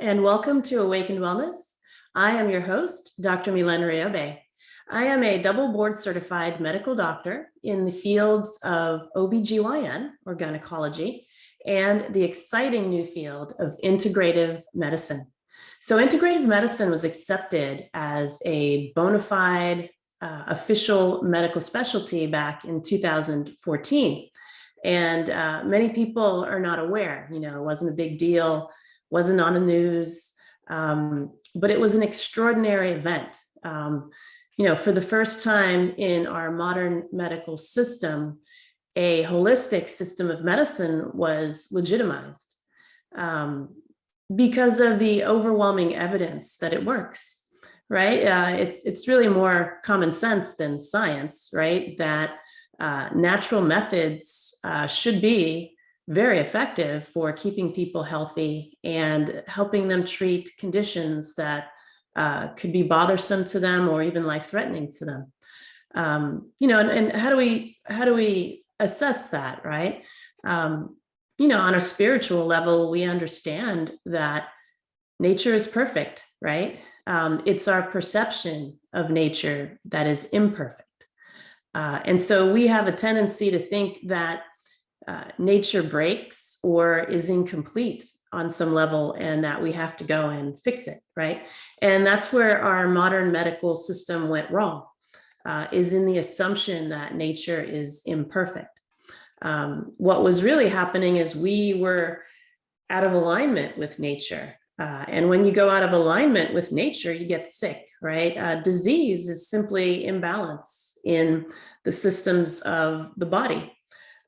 and welcome to Awakened Wellness. I am your host, Dr. Milen Riobe. I am a double board certified medical doctor in the fields of OBGYN, or gynecology, and the exciting new field of integrative medicine. So integrative medicine was accepted as a bona fide official medical specialty back in 2014. And many people are not aware, it wasn't a big deal, wasn't on the news, but it was an extraordinary event. For the first time in our modern medical system, a holistic system of medicine was legitimized because of the overwhelming evidence that it works, right? It's really more common sense than science, right? That natural methods should be very effective for keeping people healthy and helping them treat conditions that could be bothersome to them or even life-threatening to them. And how do we assess that, right? On a spiritual level, we understand that nature is perfect, right? It's our perception of nature that is imperfect. And so we have a tendency to think that nature breaks or is incomplete on some level and that we have to go and fix it, right? And that's where our modern medical system went wrong, is in the assumption that nature is imperfect. What was really happening is we were out of alignment with nature. And when you go out of alignment with nature, you get sick, right? Disease is simply imbalance in the systems of the body.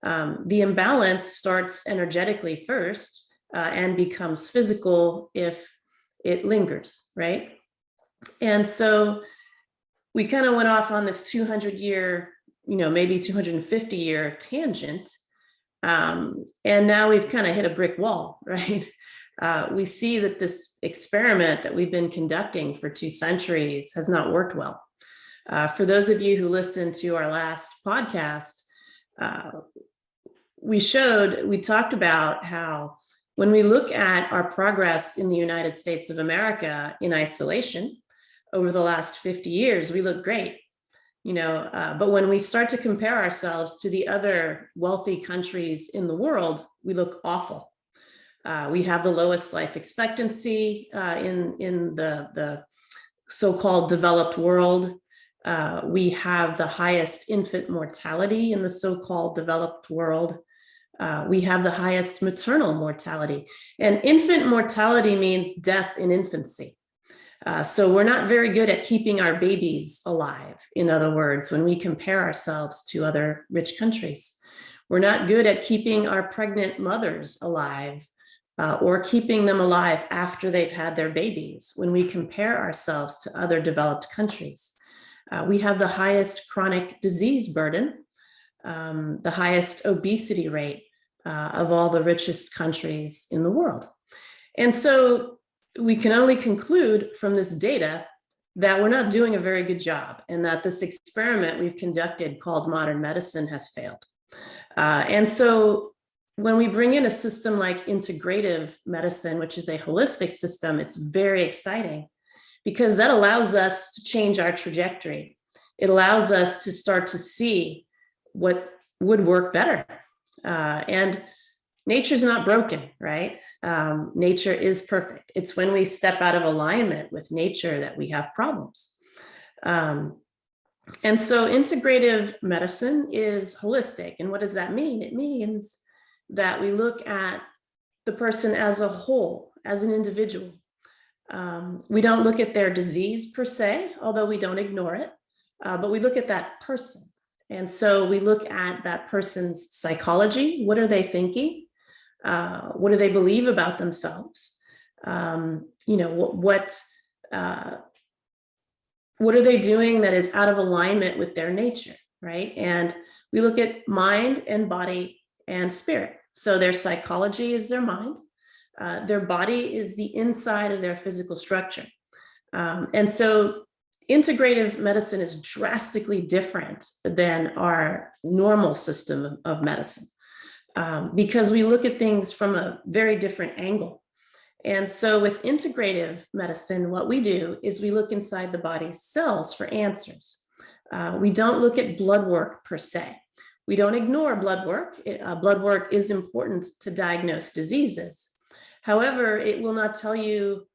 The imbalance starts energetically first and becomes physical if it lingers, right? And so we kind of went off on this 200-year, maybe 250-year tangent. And now we've kind of hit a brick wall, right? We see that this experiment that we've been conducting for 2 centuries has not worked well. For those of you who listened to our last podcast, we talked about how when we look at our progress in the United States of America in isolation over the last 50 years, we look great, but when we start to compare ourselves to the other wealthy countries in the world, we look awful. We have the lowest life expectancy in the so-called developed world. We have the highest infant mortality in the so-called developed world. We have the highest maternal mortality. And infant mortality means death in infancy. So we're not very good at keeping our babies alive. In other words, when we compare ourselves to other rich countries, we're not good at keeping our pregnant mothers alive or keeping them alive after they've had their babies when we compare ourselves to other developed countries. We have the highest chronic disease burden, the highest obesity rate of all the richest countries in the world. And so we can only conclude from this data that we're not doing a very good job and that this experiment we've conducted called modern medicine has failed. And so when we bring in a system like integrative medicine, which is a holistic system, it's very exciting because that allows us to change our trajectory. It allows us to start to see what would work better. And nature's not broken, right? Nature is perfect. It's when we step out of alignment with nature that we have problems. And so integrative medicine is holistic. And what does that mean? It means that we look at the person as a whole, as an individual. We don't look at their disease per se, although we don't ignore it, but we look at that person. And so we look at that person's psychology. What are they thinking? What do they believe about themselves? What are they doing that is out of alignment with their nature, right? And we look at mind and body and spirit. So their psychology is their mind. Their body is the inside of their physical structure. And so integrative medicine is drastically different than our normal system of medicine because we look at things from a very different angle. And so with integrative medicine, what we do is we look inside the body's cells for answers. We don't look at blood work per se. We don't ignore blood work. Blood work is important to diagnose diseases. However, it will not tell you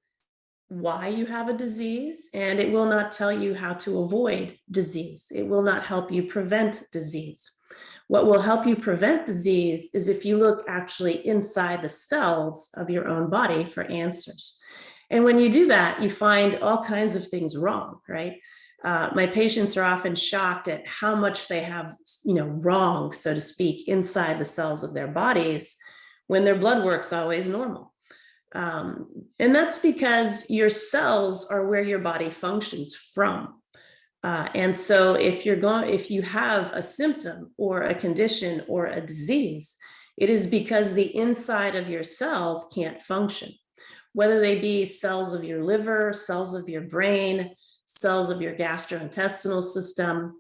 why you have a disease, and it will not tell you how to avoid disease. It will not help you prevent disease. What will help you prevent disease is if you look actually inside the cells of your own body for answers. And when you do that, you find all kinds of things wrong, right? My patients are often shocked at how much they have, wrong, so to speak, inside the cells of their bodies when their blood work's always normal. And that's because your cells are where your body functions from. And so if you have a symptom or a condition or a disease, it is because the inside of your cells can't function, whether they be cells of your liver, cells of your brain, cells of your gastrointestinal system,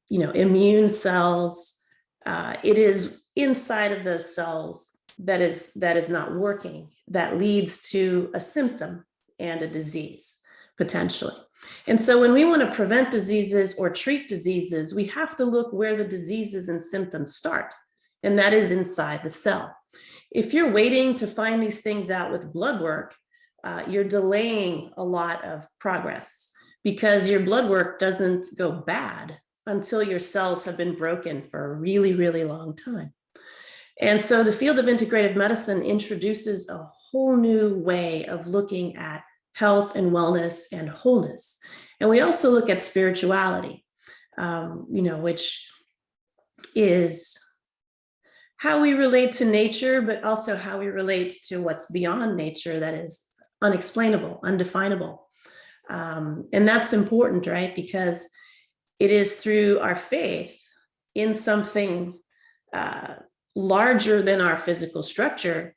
immune cells. It is inside of those cells that is not working, that leads to a symptom and a disease, potentially. And so when we want to prevent diseases or treat diseases, we have to look where the diseases and symptoms start, and that is inside the cell. If you're waiting to find these things out with blood work, you're delaying a lot of progress because your blood work doesn't go bad until your cells have been broken for a really, really long time. And so the field of integrative medicine introduces a whole new way of looking at health and wellness and wholeness. And we also look at spirituality, which is how we relate to nature, but also how we relate to what's beyond nature that is unexplainable, undefinable. And that's important, right? Because it is through our faith in something larger than our physical structure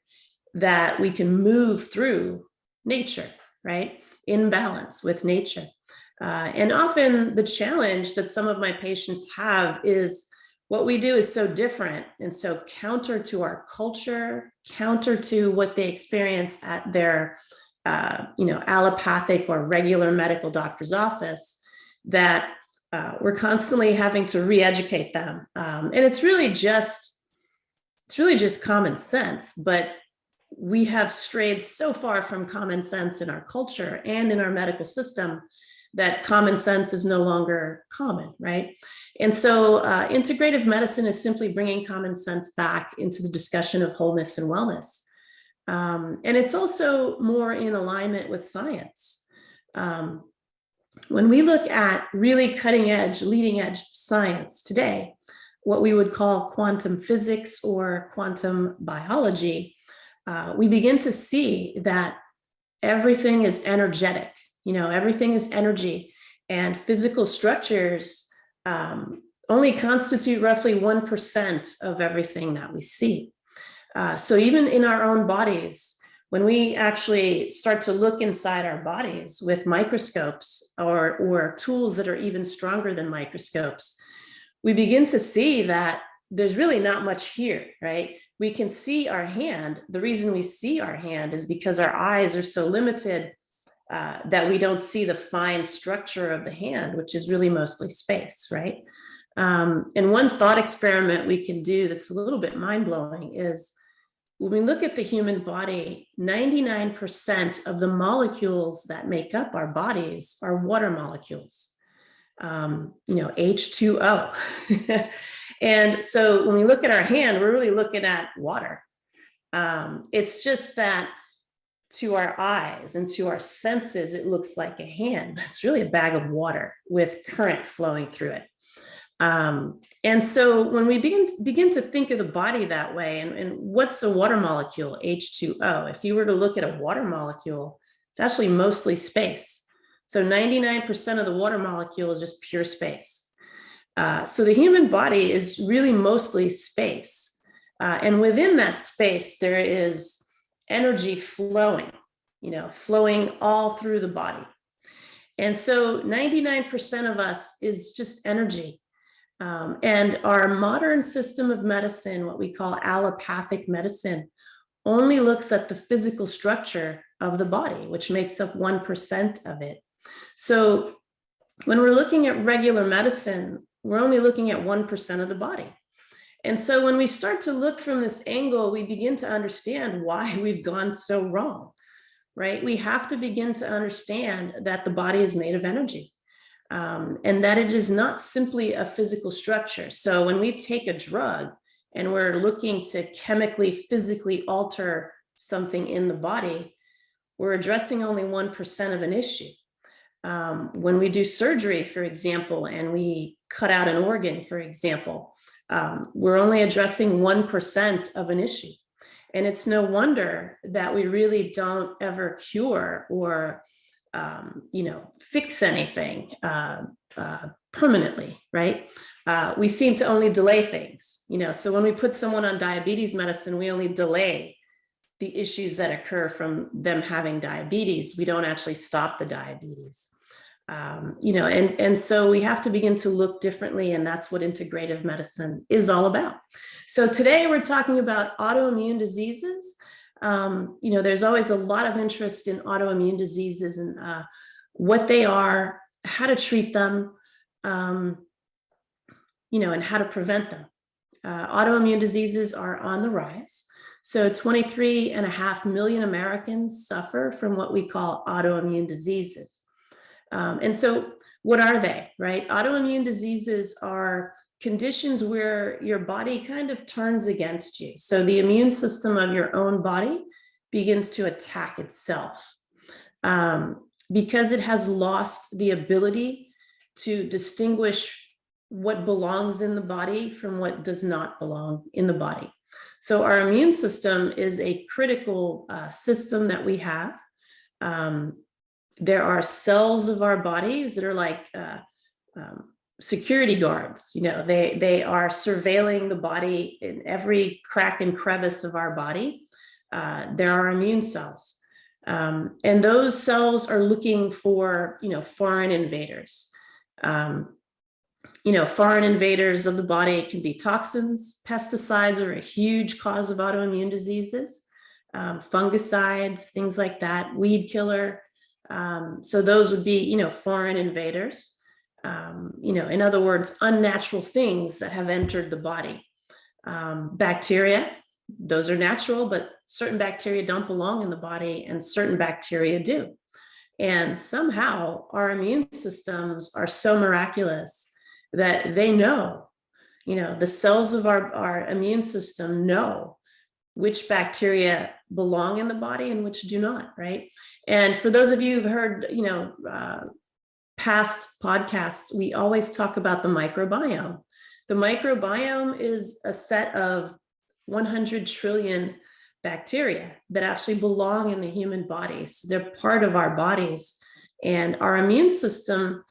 that we can move through nature, right? In balance with nature. And often the challenge that some of my patients have is what we do is so different and so counter to our culture, counter to what they experience at their allopathic or regular medical doctor's office, that we're constantly having to re-educate them. And it's really just common sense, but we have strayed so far from common sense in our culture and in our medical system that common sense is no longer common, right? And so integrative medicine is simply bringing common sense back into the discussion of wholeness and wellness. And it's also more in alignment with science. When we look at really cutting edge, leading edge science today, what we would call quantum physics or quantum biology, we begin to see that everything is energetic. Everything is energy, and physical structures only constitute roughly 1% of everything that we see. So even in our own bodies, when we actually start to look inside our bodies with microscopes or tools that are even stronger than microscopes, we begin to see that there's really not much here, right? We can see our hand. The reason we see our hand is because our eyes are so limited that we don't see the fine structure of the hand, which is really mostly space, right? And one thought experiment we can do that's a little bit mind-blowing is when we look at the human body, 99% of the molecules that make up our bodies are water molecules, H2O. And so when we look at our hand, we're really looking at water. It's just that to our eyes and to our senses, it looks like a hand. It's really a bag of water with current flowing through it. And so when we begin to think of the body that way, and what's a water molecule, H2O? If you were to look at a water molecule, it's actually mostly space. So 99% of the water molecule is just pure space. So the human body is really mostly space. And within that space, there is energy flowing, flowing all through the body. And so 99% of us is just energy. And our modern system of medicine, what we call allopathic medicine, only looks at the physical structure of the body, which makes up 1% of it. So when we're looking at regular medicine, we're only looking at 1% of the body. And so when we start to look from this angle, we begin to understand why we've gone so wrong, right? We have to begin to understand that the body is made of energy, and that it is not simply a physical structure. So when we take a drug and we're looking to chemically, physically alter something in the body, we're addressing only 1% of an issue. When we do surgery, for example, and we cut out an organ, for example, we're only addressing 1% of an issue. And it's no wonder that we really don't ever cure or, fix anything permanently, right? We seem to only delay things, so when we put someone on diabetes medicine, we only delay the issues that occur from them having diabetes. We don't actually stop the diabetes. And so we have to begin to look differently, and that's what integrative medicine is all about. So today we're talking about autoimmune diseases. There's always a lot of interest in autoimmune diseases and what they are, how to treat them, and how to prevent them. Autoimmune diseases are on the rise. So 23.5 million Americans suffer from what we call autoimmune diseases. And so what are they, right? Autoimmune diseases are conditions where your body kind of turns against you. So the immune system of your own body begins to attack itself because it has lost the ability to distinguish what belongs in the body from what does not belong in the body. So our immune system is a critical system that we have. There are cells of our bodies that are like security guards. They are surveilling the body in every crack and crevice of our body. There are immune cells. And those cells are looking for, foreign invaders. Foreign invaders of the body can be toxins. Pesticides are a huge cause of autoimmune diseases. Fungicides, things like that, weed killer. So those would be, foreign invaders. In other words, unnatural things that have entered the body. Bacteria, those are natural, but certain bacteria don't belong in the body and certain bacteria do. And somehow our immune systems are so miraculous that they know, the cells of our immune system know which bacteria belong in the body and which do not, right? And for those of you who've heard, past podcasts, we always talk about the microbiome. The microbiome is a set of 100 trillion bacteria that actually belong in the human body. So they're part of our bodies, and our immune system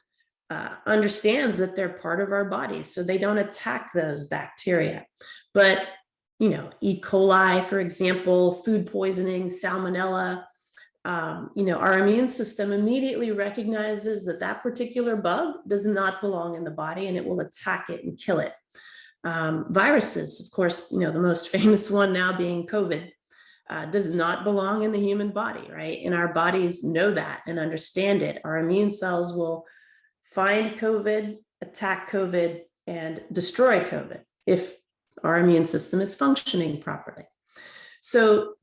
understands that they're part of our bodies, so they don't attack those bacteria. But E. coli, for example, food poisoning, salmonella, our immune system immediately recognizes that particular bug does not belong in the body, and it will attack it and kill it. Viruses, of course, the most famous one now being COVID, does not belong in the human body, right? And our bodies know that and understand it. Our immune cells will find COVID, attack COVID, and destroy COVID if our immune system is functioning properly. So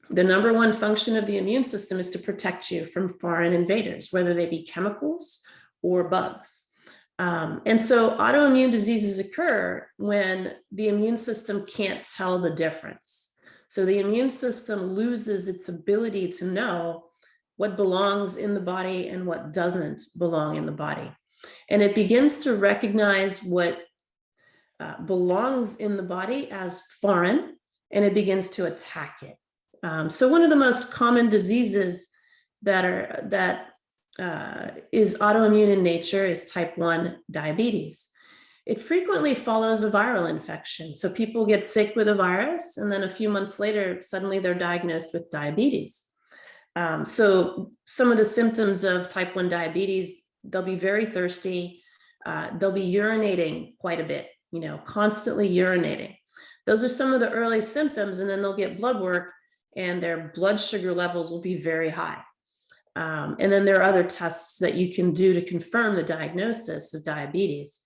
the number one function of the immune system is to protect you from foreign invaders, whether they be chemicals or bugs. And so autoimmune diseases occur when the immune system can't tell the difference. So the immune system loses its ability to know what belongs in the body and what doesn't belong in the body. And it begins to recognize what belongs in the body as foreign, and it begins to attack it. So one of the most common diseases that is autoimmune in nature is type 1 diabetes. It frequently follows a viral infection. So people get sick with a virus, and then a few months later, suddenly they're diagnosed with diabetes. So some of the symptoms of type 1 diabetes, they'll be very thirsty. They'll be urinating quite a bit, constantly urinating. Those are some of the early symptoms, and then they'll get blood work and their blood sugar levels will be very high. And then there are other tests that you can do to confirm the diagnosis of diabetes.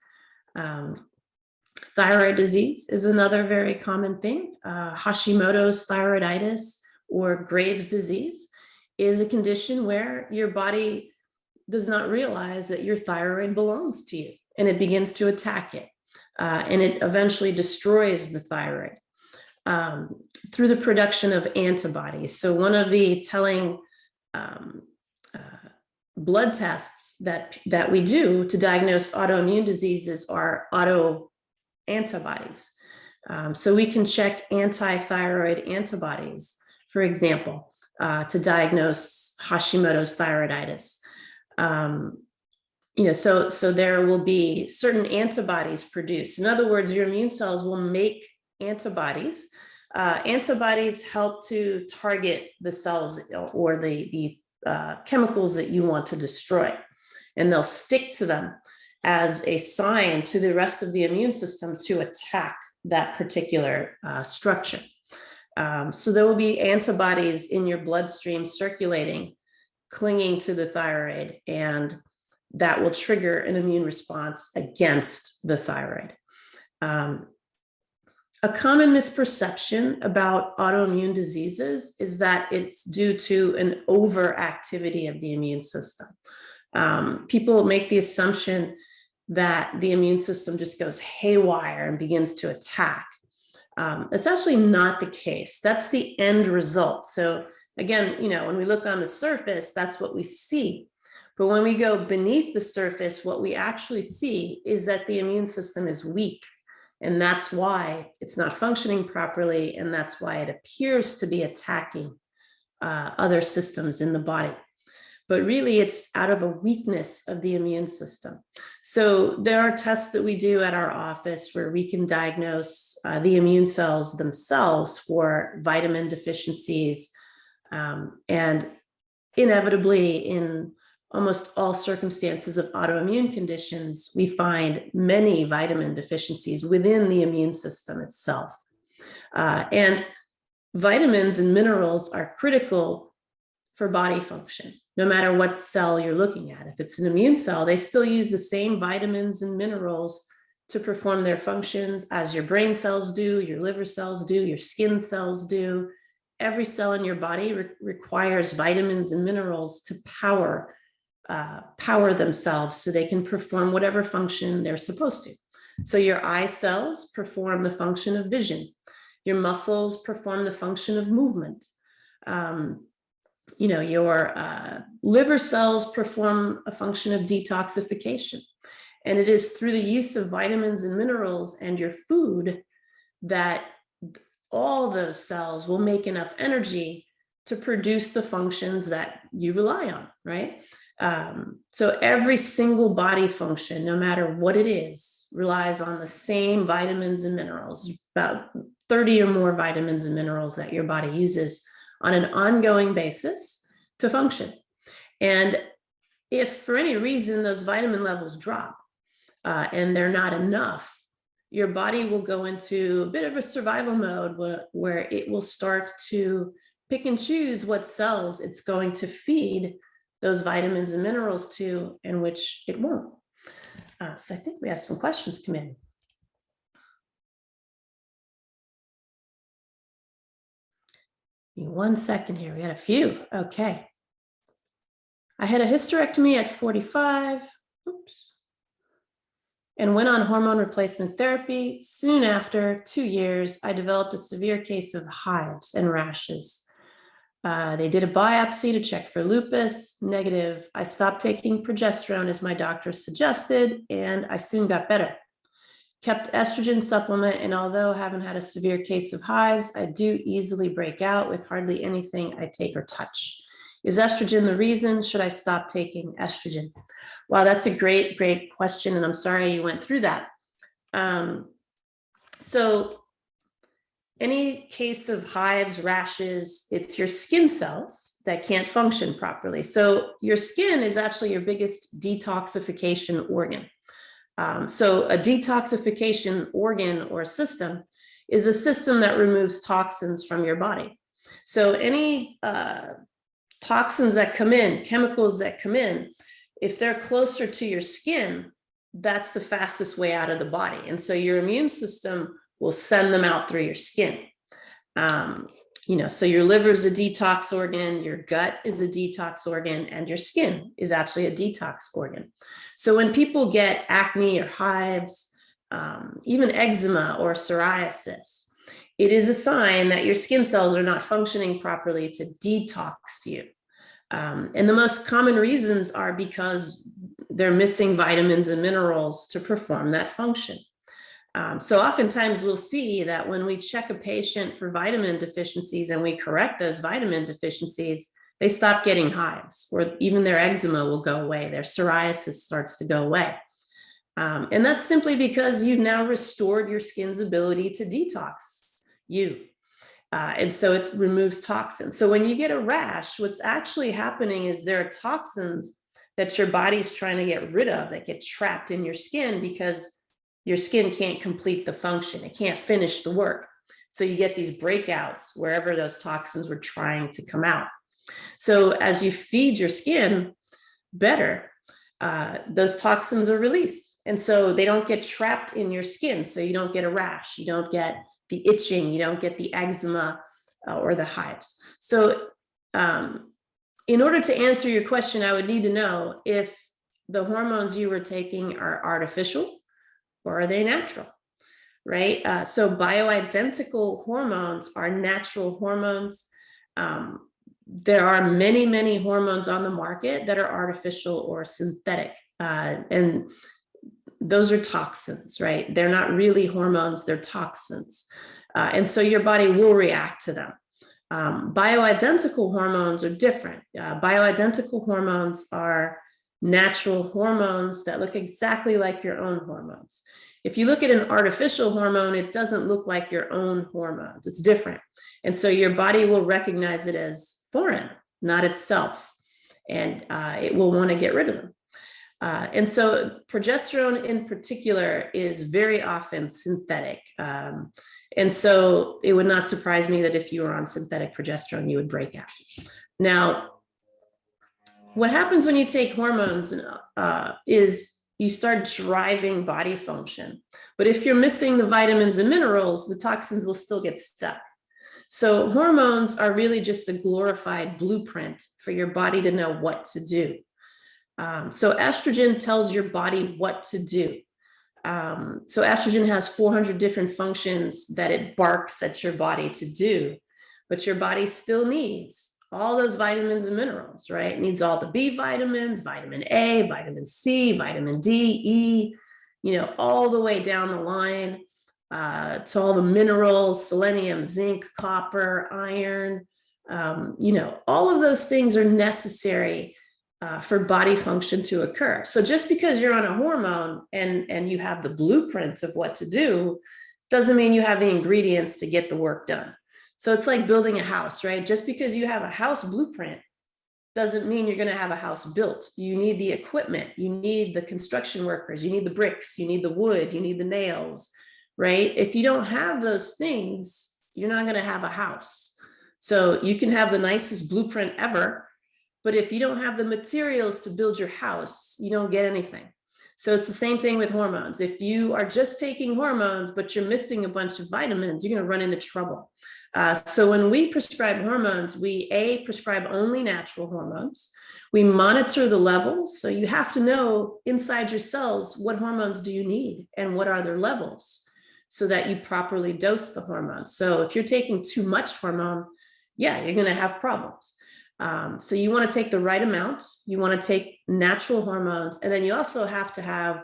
Thyroid disease is another very common thing. Hashimoto's thyroiditis or Graves' disease is a condition where your body does not realize that your thyroid belongs to you, and it begins to attack it. And it eventually destroys the thyroid through the production of antibodies. So one of the telling blood tests that we do to diagnose autoimmune diseases are autoantibodies. So we can check anti-thyroid antibodies, for example, to diagnose Hashimoto's thyroiditis. So there will be certain antibodies produced. In other words, your immune cells will make antibodies. Antibodies help to target the cells or the chemicals that you want to destroy, and they'll stick to them as a sign to the rest of the immune system to attack that particular structure. So there will be antibodies in your bloodstream circulating, clinging to the thyroid, and that will trigger an immune response against the thyroid. A common misperception about autoimmune diseases is that it's due to an overactivity of the immune system. People make the assumption that the immune system just goes haywire and begins to attack. That's actually not the case. That's the end result. So again, when we look on the surface, that's what we see. But when we go beneath the surface, what we actually see is that the immune system is weak. And that's why it's not functioning properly. And that's why it appears to be attacking other systems in the body. But really, it's out of a weakness of the immune system. So there are tests that we do at our office where we can diagnose the immune cells themselves for vitamin deficiencies. And inevitably, in almost all circumstances of autoimmune conditions, we find many vitamin deficiencies within the immune system itself. And vitamins and minerals are critical for body function, no matter what cell you're looking at. If it's an immune cell, they still use the same vitamins and minerals to perform their functions as your brain cells do, your liver cells do, your skin cells do. Every cell in your body requires vitamins and minerals to power themselves so they can perform whatever function they're supposed to. So your eye cells perform the function of vision. Your muscles perform the function of movement. Your liver cells perform a function of detoxification. And it is through the use of vitamins and minerals and your food that all those cells will make enough energy to produce the functions that you rely on, right? So every single body function, no matter what it is, relies on the same vitamins and minerals, about 30 or more vitamins and minerals that your body uses on an ongoing basis to function. And if for any reason those vitamin levels drop and they're not enough, your body will go into a bit of a survival mode where it will start to pick and choose what cells it's going to feed those vitamins and minerals to, and which it won't. So I think we have some questions come in. Give me 1 second here. We had a few. Okay. I had a hysterectomy at 45. Oops. And went on hormone replacement therapy. Soon after, 2 years, I developed a severe case of hives and rashes. They did a biopsy to check for lupus, negative. I stopped taking progesterone as my doctor suggested, and I soon got better. Kept estrogen supplement, and although I haven't had a severe case of hives, I do easily break out with hardly anything I take or touch. Is estrogen the reason? Should I stop taking estrogen? Wow, that's a great, great question, and I'm sorry you went through that. So any case of hives, rashes, it's your skin cells that can't function properly. So your skin is actually your biggest detoxification organ. So a detoxification organ or system is a system that removes toxins from your body. So any toxins that come in, chemicals that come in, if they're closer to your skin, that's the fastest way out of the body. And so your immune system will send them out through your skin. So your liver is a detox organ, your gut is a detox organ, and your skin is actually a detox organ. So when people get acne or hives, even eczema or psoriasis, it is a sign that your skin cells are not functioning properly to detox you. And the most common reasons are because they're missing vitamins and minerals to perform that function. So oftentimes we'll see that when we check a patient for vitamin deficiencies and we correct those vitamin deficiencies, they stop getting hives, or even their eczema will go away, their psoriasis starts to go away. And that's simply because you've now restored your skin's ability to detox you. And so it removes toxins. So when you get a rash, what's actually happening is there are toxins that your body's trying to get rid of that get trapped in your skin because your skin can't complete the function. It can't finish the work. So you get these breakouts wherever those toxins were trying to come out. So as you feed your skin better, those toxins are released. And so they don't get trapped in your skin. So you don't get a rash, you don't get the itching, you don't get the eczema or the hives. So in order to answer your question, I would need to know if the hormones you were taking are artificial or are they natural, right? So bioidentical hormones are natural hormones. There are many, many hormones on the market that are artificial or synthetic. And those are toxins, right? They're not really hormones, they're toxins. And so your body will react to them. Bioidentical hormones are different. Bioidentical hormones are natural hormones that look exactly like your own hormones. If you look at an artificial hormone, it doesn't look like your own hormones. It's different. And so your body will recognize it as foreign, not itself. And it will want to get rid of them. And so progesterone in particular is very often synthetic. And so it would not surprise me that if you were on synthetic progesterone, you would break out. Now, what happens when you take hormones is you start driving body function. But if you're missing the vitamins and minerals, the toxins will still get stuck. So hormones are really just a glorified blueprint for your body to know what to do. So estrogen tells your body what to do. So estrogen has 400 different functions that it barks at your body to do, but your body still needs all those vitamins and minerals, right? It needs all the B vitamins, vitamin A, vitamin C, vitamin D, E, all the way down the line to all the minerals, selenium, zinc, copper, iron, all of those things are necessary for body function to occur. So just because you're on a hormone and you have the blueprint of what to do, doesn't mean you have the ingredients to get the work done. So it's like building a house, right? Just because you have a house blueprint doesn't mean you're going to have a house built. You need the equipment, you need the construction workers, you need the bricks, you need the wood, you need the nails, right? If you don't have those things, you're not going to have a house. So you can have the nicest blueprint ever, but if you don't have the materials to build your house, you don't get anything. So it's the same thing with hormones. If you are just taking hormones, but you're missing a bunch of vitamins, you're going to run into trouble. So when we prescribe hormones, we prescribe only natural hormones. We monitor the levels. So you have to know inside your cells, what hormones do you need and what are their levels so that you properly dose the hormones. So if you're taking too much hormone, you're going to have problems. So you want to take the right amount, you want to take natural hormones, and then you also have to have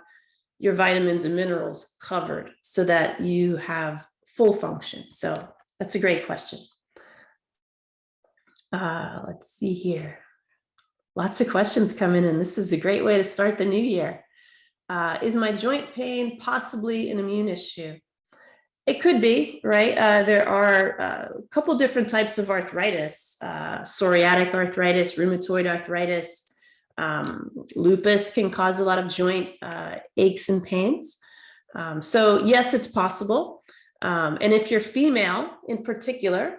your vitamins and minerals covered so that you have full function. So that's a great question. Let's see here. Lots of questions coming in. This is a great way to start the new year. Is my joint pain possibly an immune issue? It could be, right? There are a couple different types of arthritis, psoriatic arthritis, rheumatoid arthritis, lupus can cause a lot of joint aches and pains. So yes, it's possible. And if you're female in particular,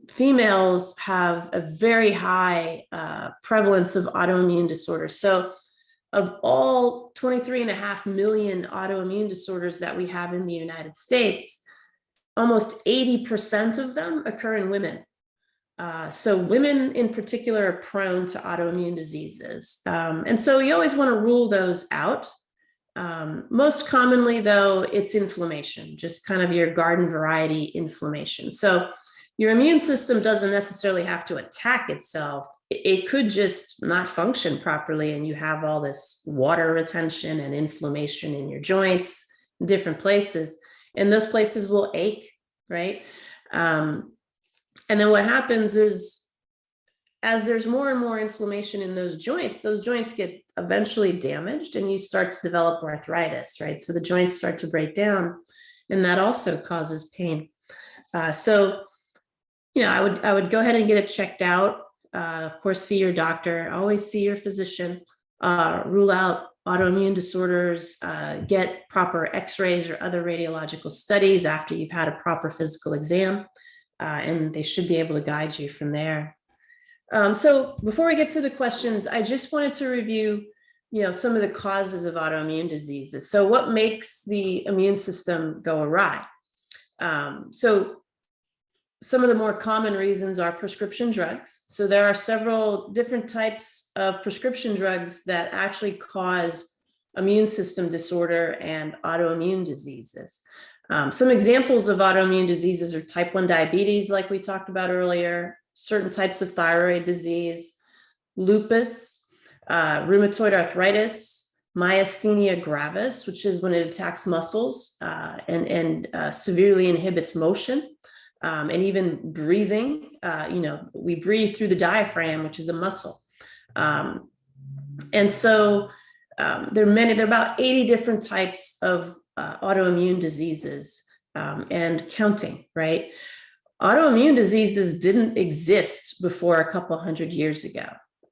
females have a very high prevalence of autoimmune disorders. So of all 23.5 million autoimmune disorders that we have in the United States, almost 80% of them occur in women. So women in particular are prone to autoimmune diseases. And so you always want to rule those out. Most commonly, though, it's inflammation, just kind of your garden variety inflammation. So your immune system doesn't necessarily have to attack itself. It could just not function properly, and you have all this water retention and inflammation in your joints, in different places, and those places will ache, right? And then what happens is, as there's more and more inflammation in those joints get eventually damaged, and you start to develop arthritis, right? So the joints start to break down, and that also causes pain. So, you know, I would go ahead and get it checked out. Of course, see your doctor. Always see your physician. Rule out autoimmune disorders. Get proper X-rays or other radiological studies after you've had a proper physical exam, and they should be able to guide you from there. So before we get to the questions, I just wanted to review, you know, some of the causes of autoimmune diseases. So what makes the immune system go awry? So some of the more common reasons are prescription drugs. So there are several different types of prescription drugs that actually cause immune system disorder and autoimmune diseases. Some examples of autoimmune diseases are type 1 diabetes, like we talked about earlier, certain types of thyroid disease, lupus, rheumatoid arthritis, myasthenia gravis, which is when it attacks muscles and severely inhibits motion. And even breathing, you know, we breathe through the diaphragm, which is a muscle. And so there are about 80 different types of autoimmune diseases and counting, right? Autoimmune diseases didn't exist before a couple hundred years ago.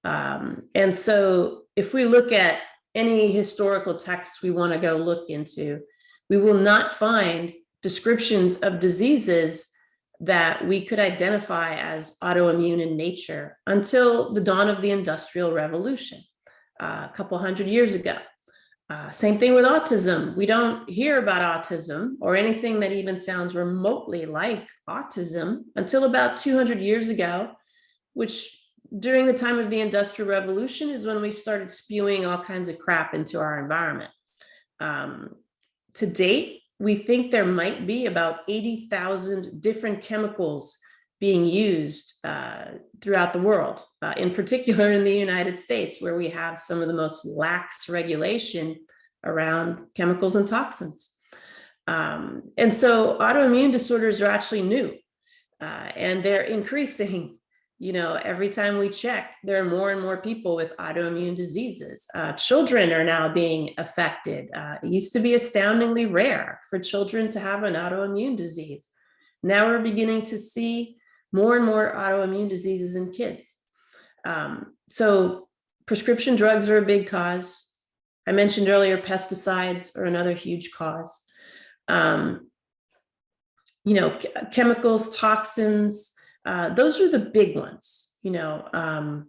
And so if we look at any historical text we want to go look into, we will not find descriptions of diseases that we could identify as autoimmune in nature until the dawn of the Industrial Revolution, a couple hundred years ago. Same thing with autism. We don't hear about autism or anything that even sounds remotely like autism until about 200 years ago, which during the time of the Industrial Revolution is when we started spewing all kinds of crap into our environment. To date, we think there might be about 80,000 different chemicals being used throughout the world, in particular in the United States, where we have some of the most lax regulation around chemicals and toxins. And so autoimmune disorders are actually new, and they're increasing. You know, every time we check, there are more and more people with autoimmune diseases. Children are now being affected. It used to be astoundingly rare for children to have an autoimmune disease. Now we're beginning to see more and more autoimmune diseases in kids. So prescription drugs are a big cause. I mentioned earlier, pesticides are another huge cause. You know, chemicals, toxins, those are the big ones. You know,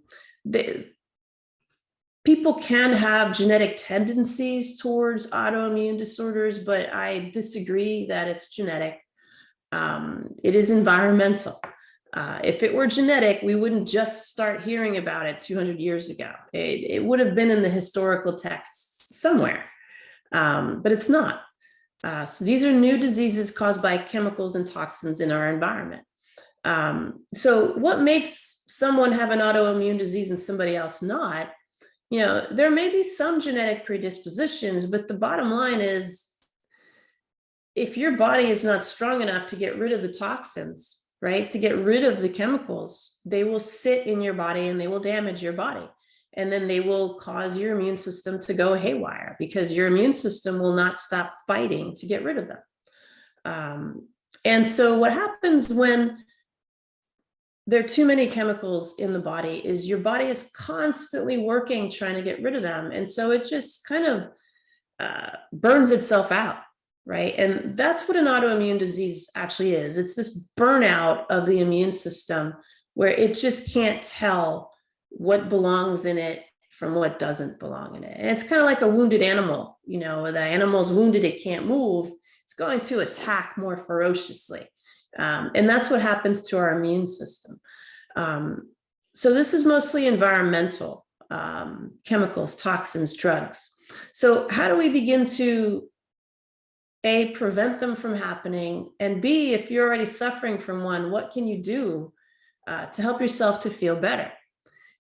people can have genetic tendencies towards autoimmune disorders, but I disagree that it's genetic. It is environmental. If it were genetic, we wouldn't just start hearing about it 200 years ago. It would have been in the historical texts somewhere, but it's not. So these are new diseases caused by chemicals and toxins in our environment. So what makes someone have an autoimmune disease and somebody else not? You know, there may be some genetic predispositions, but the bottom line is, if your body is not strong enough to get rid of the toxins, right, to get rid of the chemicals, they will sit in your body and they will damage your body. And then they will cause your immune system to go haywire because your immune system will not stop fighting to get rid of them. And so what happens when there are too many chemicals in the body is your body is constantly working, trying to get rid of them. And so it just kind of burns itself out. right? And that's what an autoimmune disease actually is. It's this burnout of the immune system where it just can't tell what belongs in it from what doesn't belong in it. And it's kind of like a wounded animal. You know, the animal's wounded, it can't move. It's going to attack more ferociously. And that's what happens to our immune system. So this is mostly environmental, chemicals, toxins, drugs. So how do we begin to A, prevent them from happening, and B, if you're already suffering from one, what can you do to help yourself to feel better?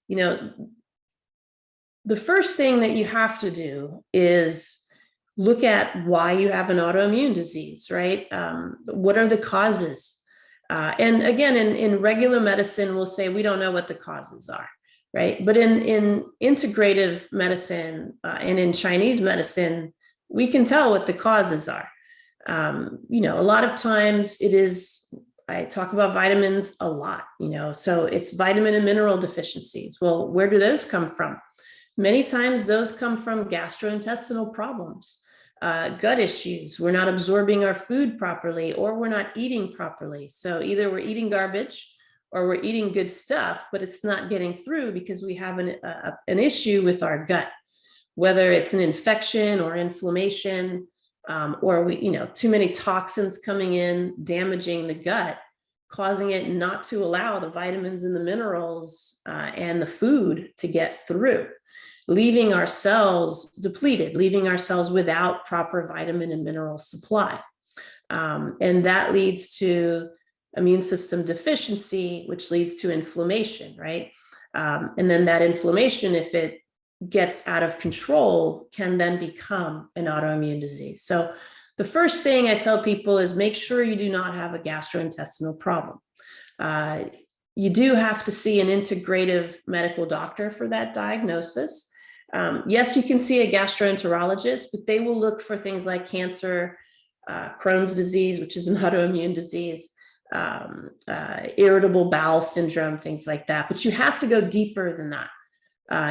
You know, the first thing that you have to do is look at why you have an autoimmune disease, right? What are the causes? And again, in regular medicine, we'll say we don't know what the causes are, right? But in integrative medicine and in Chinese medicine, we can tell what the causes are. You know, a lot of times it is, I talk about vitamins a lot, you know, so it's vitamin and mineral deficiencies. Well, where do those come from? Many times those come from gastrointestinal problems, gut issues. We're not absorbing our food properly, or we're not eating properly. So either we're eating garbage or we're eating good stuff, but it's not getting through because we have an issue with our gut, whether it's an infection or inflammation, or we, you know, too many toxins coming in, damaging the gut, causing it not to allow the vitamins and the minerals and the food to get through, leaving our cells depleted, leaving our cells without proper vitamin and mineral supply. And that leads to immune system deficiency, which leads to inflammation, right? And then that inflammation, if it gets out of control, can then become an autoimmune disease. So the first thing I tell people is make sure you do not have a gastrointestinal problem. You do have to see an integrative medical doctor for that diagnosis. Yes, you can see a gastroenterologist, but they will look for things like cancer, Crohn's disease, which is an autoimmune disease, irritable bowel syndrome, things like that. But you have to go deeper than that.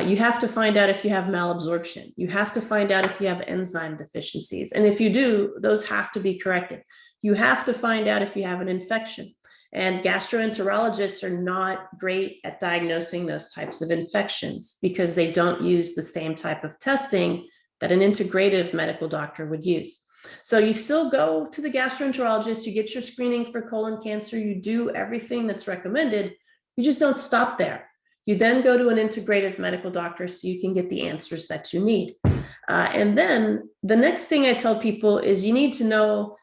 You have to find out if you have malabsorption. You have to find out if you have enzyme deficiencies. And if you do, those have to be corrected. You have to find out if you have an infection. And gastroenterologists are not great at diagnosing those types of infections because they don't use the same type of testing that an integrative medical doctor would use. So you still go to the gastroenterologist, you get your screening for colon cancer, you do everything that's recommended, you just don't stop there. You then go to an integrative medical doctor so you can get the answers that you need. And then the next thing I tell people is you need to know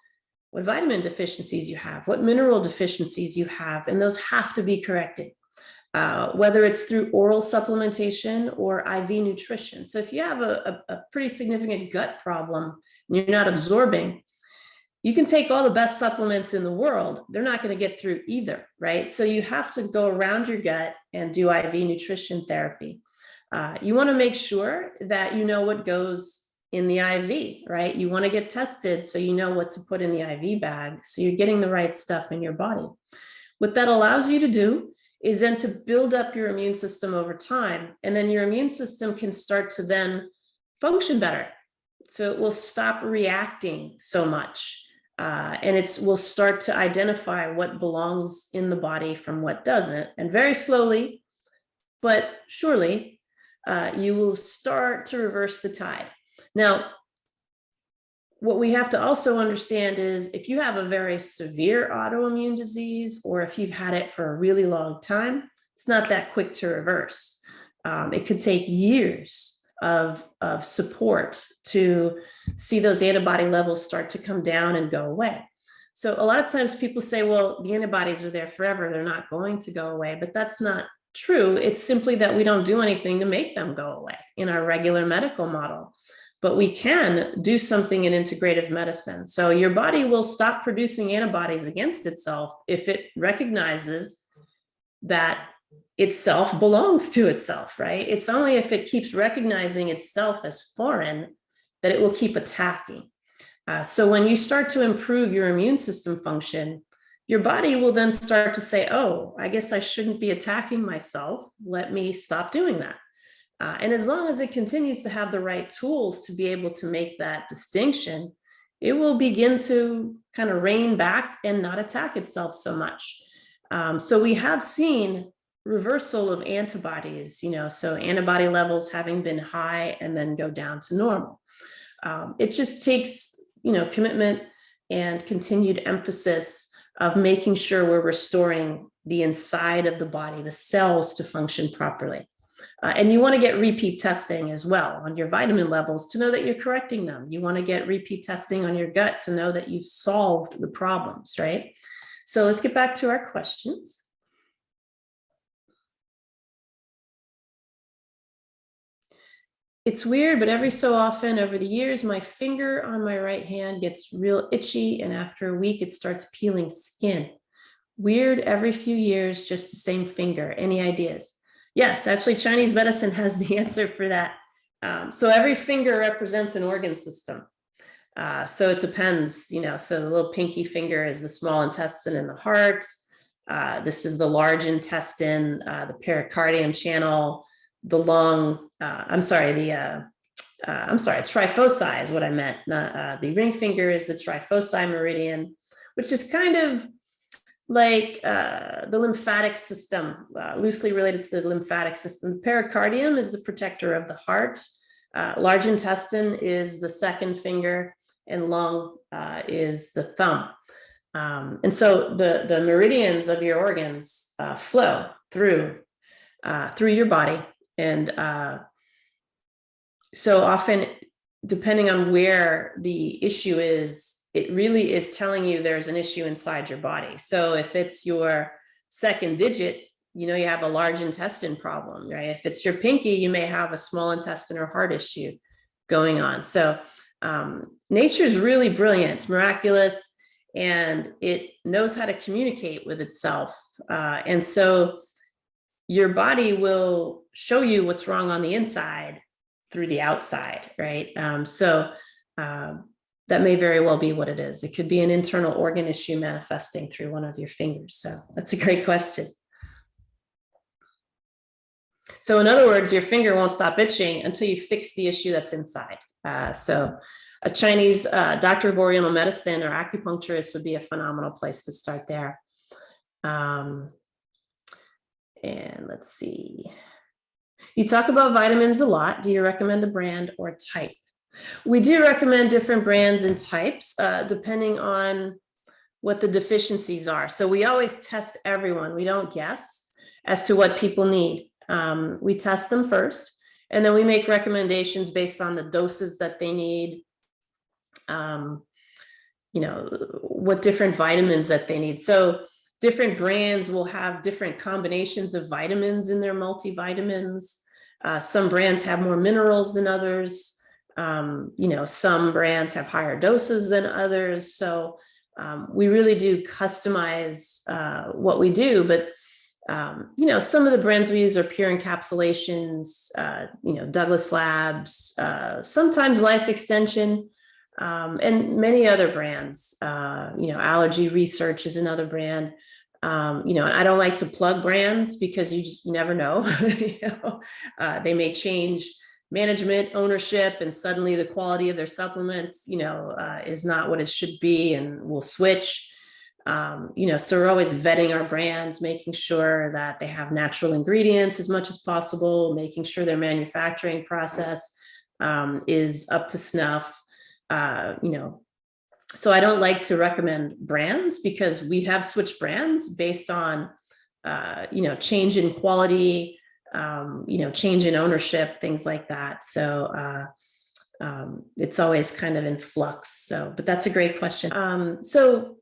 what vitamin deficiencies you have, what mineral deficiencies you have, and those have to be corrected, whether it's through oral supplementation or IV nutrition. So if you have a pretty significant gut problem and you're not absorbing, you can take all the best supplements in the world. They're not going to get through either, right? So you have to go around your gut and do IV nutrition therapy. You want to make sure that you know what goes in the IV, right? You want to get tested so you know what to put in the IV bag, so you're getting the right stuff in your body. What that allows you to do is then to build up your immune system over time, and then your immune system can start to then function better. So it will stop reacting so much. And it will start to identify what belongs in the body from what doesn't. And very slowly, but surely, you will start to reverse the tide. Now, what we have to also understand is if you have a very severe autoimmune disease, or if you've had it for a really long time, it's not that quick to reverse. It could take years of support to see those antibody levels start to come down and go away. So a lot of times people say, well, the antibodies are there forever, they're not going to go away, but that's not true. It's simply that we don't do anything to make them go away in our regular medical model, but we can do something in integrative medicine. So your body will stop producing antibodies against itself if it recognizes that itself belongs to itself, right? It's only if it keeps recognizing itself as foreign that it will keep attacking. So when you start to improve your immune system function, your body will then start to say, oh, I guess I shouldn't be attacking myself. Let me stop doing that. And as long as it continues to have the right tools to be able to make that distinction, it will begin to kind of rein back and not attack itself so much. So we have seen reversal of antibodies, so antibody levels having been high and then go down to normal. It just takes, commitment and continued emphasis of making sure we're restoring the inside of the body, the cells, to function properly. And you want to get repeat testing as well on your vitamin levels to know that you're correcting them. You want to get repeat testing on your gut to know that you've solved the problems, right? So let's get back to our questions. It's weird, but every so often over the years, my finger on my right hand gets real itchy, and after a week, it starts peeling skin. Weird, every few years, just the same finger. Any ideas? Yes, actually, Chinese medicine has the answer for that. So every finger represents an organ system. So it depends, so the little pinky finger is the small intestine and the heart. This is the large intestine, the pericardium channel, the lung, triphosi is what I meant. The ring finger is the triphosi meridian, which is kind of like the lymphatic system, loosely related to the lymphatic system. The pericardium is the protector of the heart. Large intestine is the second finger, and lung is the thumb. And so the meridians of your organs flow through your body. And so often, depending on where the issue is, it really is telling you there's an issue inside your body. So if it's your second digit, you have a large intestine problem, right? If it's your pinky, you may have a small intestine or heart issue going on. So nature is really brilliant. It's miraculous, and it knows how to communicate with itself. And so your body will show you what's wrong on the inside through the outside, right? That may very well be what it is. It could be an internal organ issue manifesting through one of your fingers. So that's a great question. So in other words, your finger won't stop itching until you fix the issue that's inside. So a Chinese doctor of Oriental medicine or acupuncturist would be a phenomenal place to start there. And let's see. You talk about vitamins a lot. Do you recommend a brand or type? We do recommend different brands and types depending on what the deficiencies are. So we always test everyone. We don't guess as to what people need. We test them first, and then we make recommendations based on the doses that they need, what different vitamins that they need. So different brands will have different combinations of vitamins in their multivitamins. Some brands have more minerals than others. Some brands have higher doses than others. So we really do customize what we do. But, some of the brands we use are pure encapsulations, Douglas Labs, sometimes Life Extension, and many other brands. Allergy Research is another brand. I don't like to plug brands because you never know. They may change management, ownership, and suddenly the quality of their supplements, is not what it should be, and will switch. So we're always vetting our brands, making sure that they have natural ingredients as much as possible, making sure their manufacturing process is up to snuff. So I don't like to recommend brands because we have switched brands based on, change in quality, change in ownership, things like that. So it's always kind of in flux. So, but that's a great question. So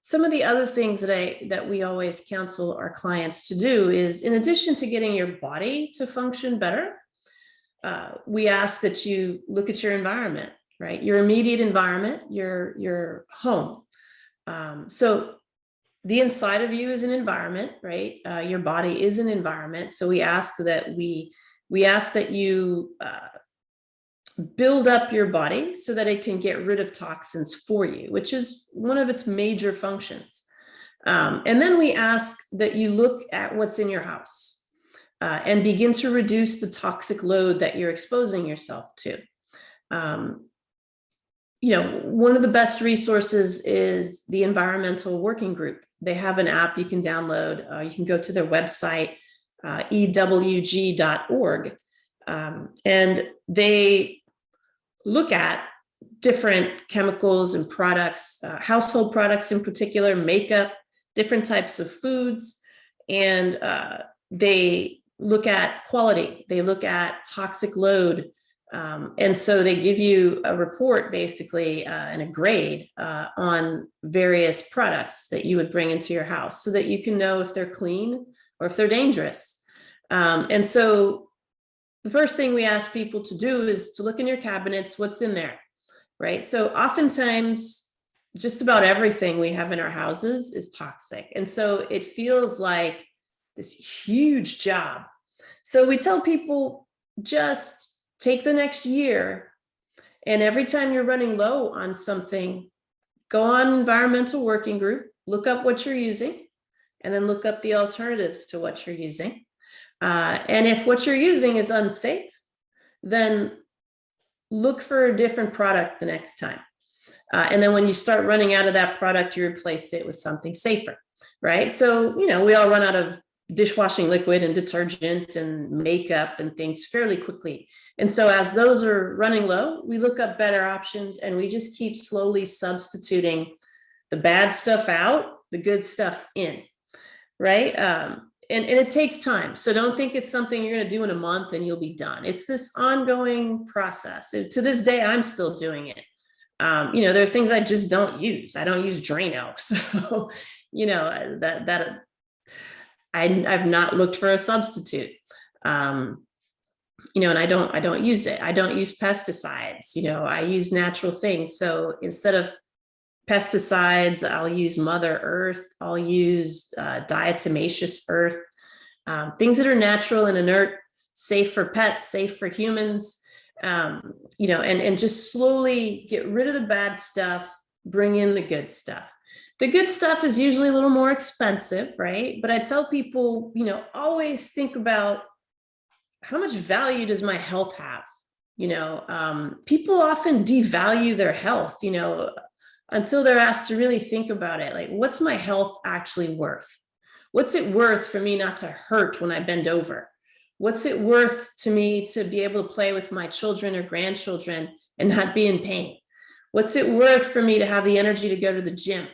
some of the other things that we always counsel our clients to do is, in addition to getting your body to function better, we ask that you look at your environment, right? Your immediate environment, your home. So the inside of you is an environment, right? Your body is an environment. So we ask that you build up your body so that it can get rid of toxins for you, which is one of its major functions. And then we ask that you look at what's in your house and begin to reduce the toxic load that you're exposing yourself to. One of the best resources is the Environmental Working Group. They have an app you can download. You can go to their website, ewg.org, and they look at different chemicals and products, household products in particular, makeup, different types of foods, and they look at quality. They look at toxic load. And so they give you a report basically and a grade on various products that you would bring into your house so that you can know if they're clean or if they're dangerous. And so the first thing we ask people to do is to look in your cabinets, what's in there, right? So oftentimes, just about everything we have in our houses is toxic. And so it feels like this huge job. So we tell people, just take the next year, and every time you're running low on something, go on Environmental Working Group, look up what you're using, and then look up the alternatives to what you're using. And if what you're using is unsafe, then look for a different product the next time. And then when you start running out of that product, you replace it with something safer, right? So, we all run out of dishwashing liquid and detergent and makeup and things fairly quickly. And so as those are running low, we look up better options, and we just keep slowly substituting the bad stuff out, the good stuff in, right? And it takes time. So don't think it's something you're going to do in a month and you'll be done. It's this ongoing process. And to this day, I'm still doing it. There are things I just don't use. I don't use Drano. So, I've not looked for a substitute. And I don't use it. I don't use pesticides. I use natural things. So instead of pesticides, I'll use Mother Earth. I'll use diatomaceous earth, things that are natural and inert, safe for pets, safe for humans, and just slowly get rid of the bad stuff, bring in the good stuff. The good stuff is usually a little more expensive, right? But I tell people, always think about how much value does my health have? People often devalue their health, until they're asked to really think about it. Like, what's my health actually worth? What's it worth for me not to hurt when I bend over? What's it worth to me to be able to play with my children or grandchildren and not be in pain? What's it worth for me to have the energy to go to the gym?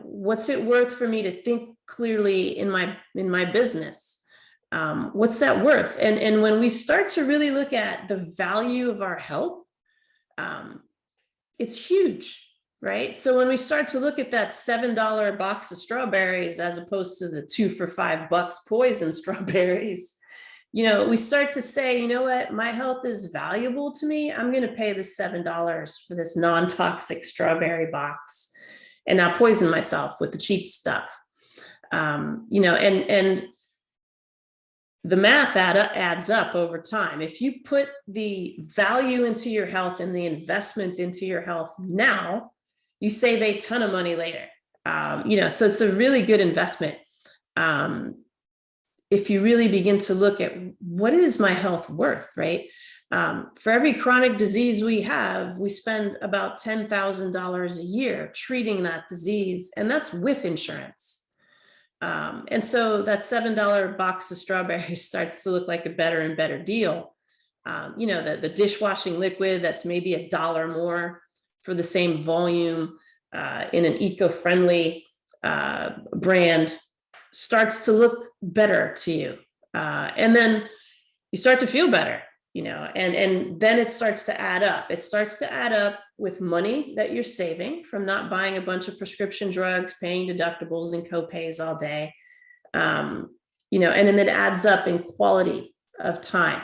What's it worth for me to think clearly in my business? What's that worth? And when we start to really look at the value of our health, it's huge, right? So when we start to look at that $7 box of strawberries as opposed to the 2 for $5 poison strawberries, we start to say, you know what, my health is valuable to me. I'm going to pay the $7 for this non-toxic strawberry box and not poison myself with the cheap stuff. And the math adds up over time. If you put the value into your health and the investment into your health now, you save a ton of money later. So it's a really good investment. If you really begin to look at what is my health worth, right? For every chronic disease we have, we spend about $10,000 a year treating that disease, and that's with insurance. And so that $7 box of strawberries starts to look like a better and better deal. The dishwashing liquid that's maybe $1 more for the same volume in an eco-friendly brand starts to look better to you. And then you start to feel better, and then it starts to add up. It starts to add up with money that you're saving from not buying a bunch of prescription drugs, paying deductibles and copays all day. And then it adds up in quality of time,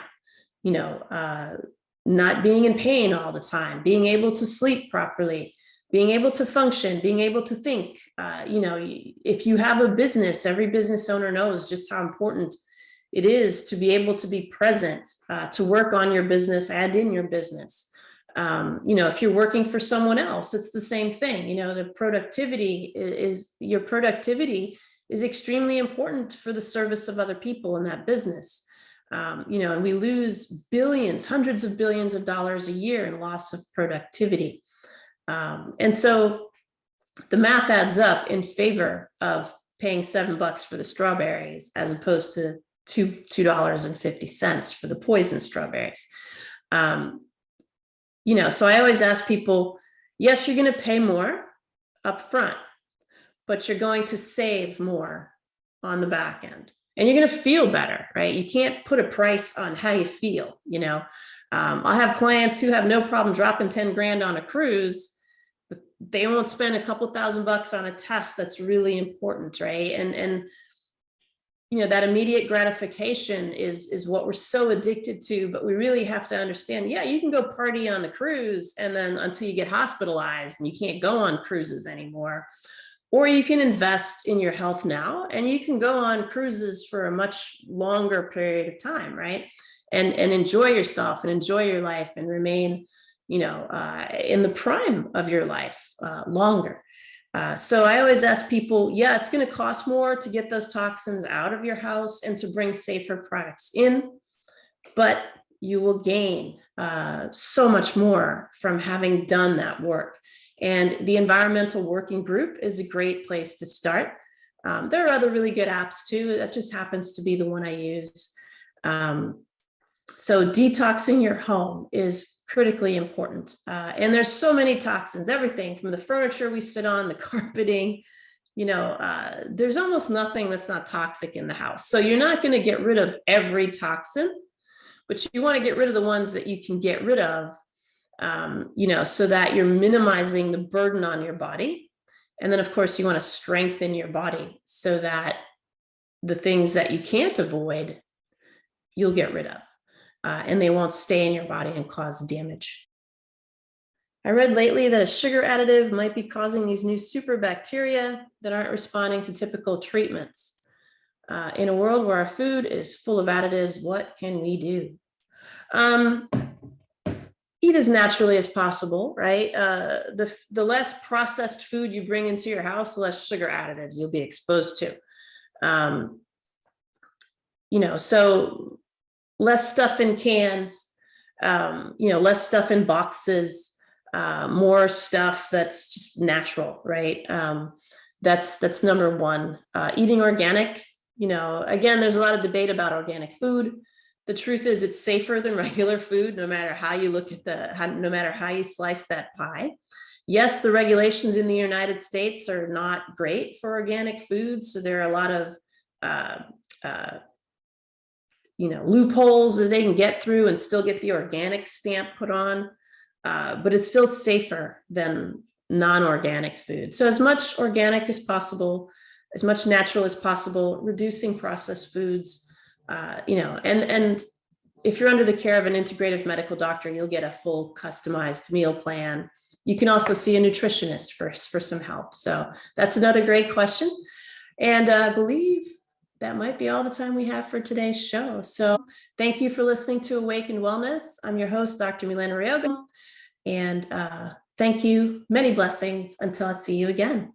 not being in pain all the time, being able to sleep properly, being able to function, being able to think. If you have a business, every business owner knows just how important it is to be able to be present, to work on your business and in your business. If you're working for someone else, it's the same thing. The productivity is extremely important for the service of other people in that business. And we lose billions, hundreds of billions of dollars a year in loss of productivity. And so the math adds up in favor of paying $7 for the strawberries as opposed to $2.50 for the poison strawberries. So I always ask people, yes, you're going to pay more up front, but you're going to save more on the back end, and you're going to feel better, right? You can't put a price on how you feel. I'll have clients who have no problem dropping 10 grand on a cruise, but they won't spend a couple $1,000 on a test that's really important, right? And that immediate gratification is what we're so addicted to, but we really have to understand, yeah, you can go party on the cruise and then until you get hospitalized and you can't go on cruises anymore. Or you can invest in your health now and you can go on cruises for a much longer period of time, right? And enjoy yourself and enjoy your life and remain, in the prime of your life longer. So I always ask people, yeah, it's going to cost more to get those toxins out of your house and to bring safer products in, but you will gain so much more from having done that work. And the Environmental Working Group is a great place to start. There are other really good apps too. That just happens to be the one I use. So detoxing your home is critically important. And there's so many toxins, everything from the furniture we sit on, the carpeting, there's almost nothing that's not toxic in the house. So you're not going to get rid of every toxin, but you want to get rid of the ones that you can get rid of, so that you're minimizing the burden on your body. And then of course you want to strengthen your body so that the things that you can't avoid, you'll get rid of. And they won't stay in your body and cause damage. I read lately that a sugar additive might be causing these new super bacteria that aren't responding to typical treatments. In a world where our food is full of additives, what can we do? Eat as naturally as possible, right? The less processed food you bring into your house, the less sugar additives you'll be exposed to. So less stuff in cans, less stuff in boxes, more stuff that's just natural, right? That's number one. Eating organic, again, there's a lot of debate about organic food. The truth is it's safer than regular food, no matter how you look at no matter how you slice that pie. Yes, the regulations in the United States are not great for organic foods. So there are a lot of, loopholes that they can get through and still get the organic stamp put on, but it's still safer than non-organic food. So as much organic as possible, as much natural as possible, reducing processed foods, and if you're under the care of an integrative medical doctor, you'll get a full customized meal plan. You can also see a nutritionist for some help. So that's another great question. And I believe that might be all the time we have for today's show. So thank you for listening to Awakened Wellness. I'm your host, Dr. Milena Riogan, and thank you. Many blessings until I see you again.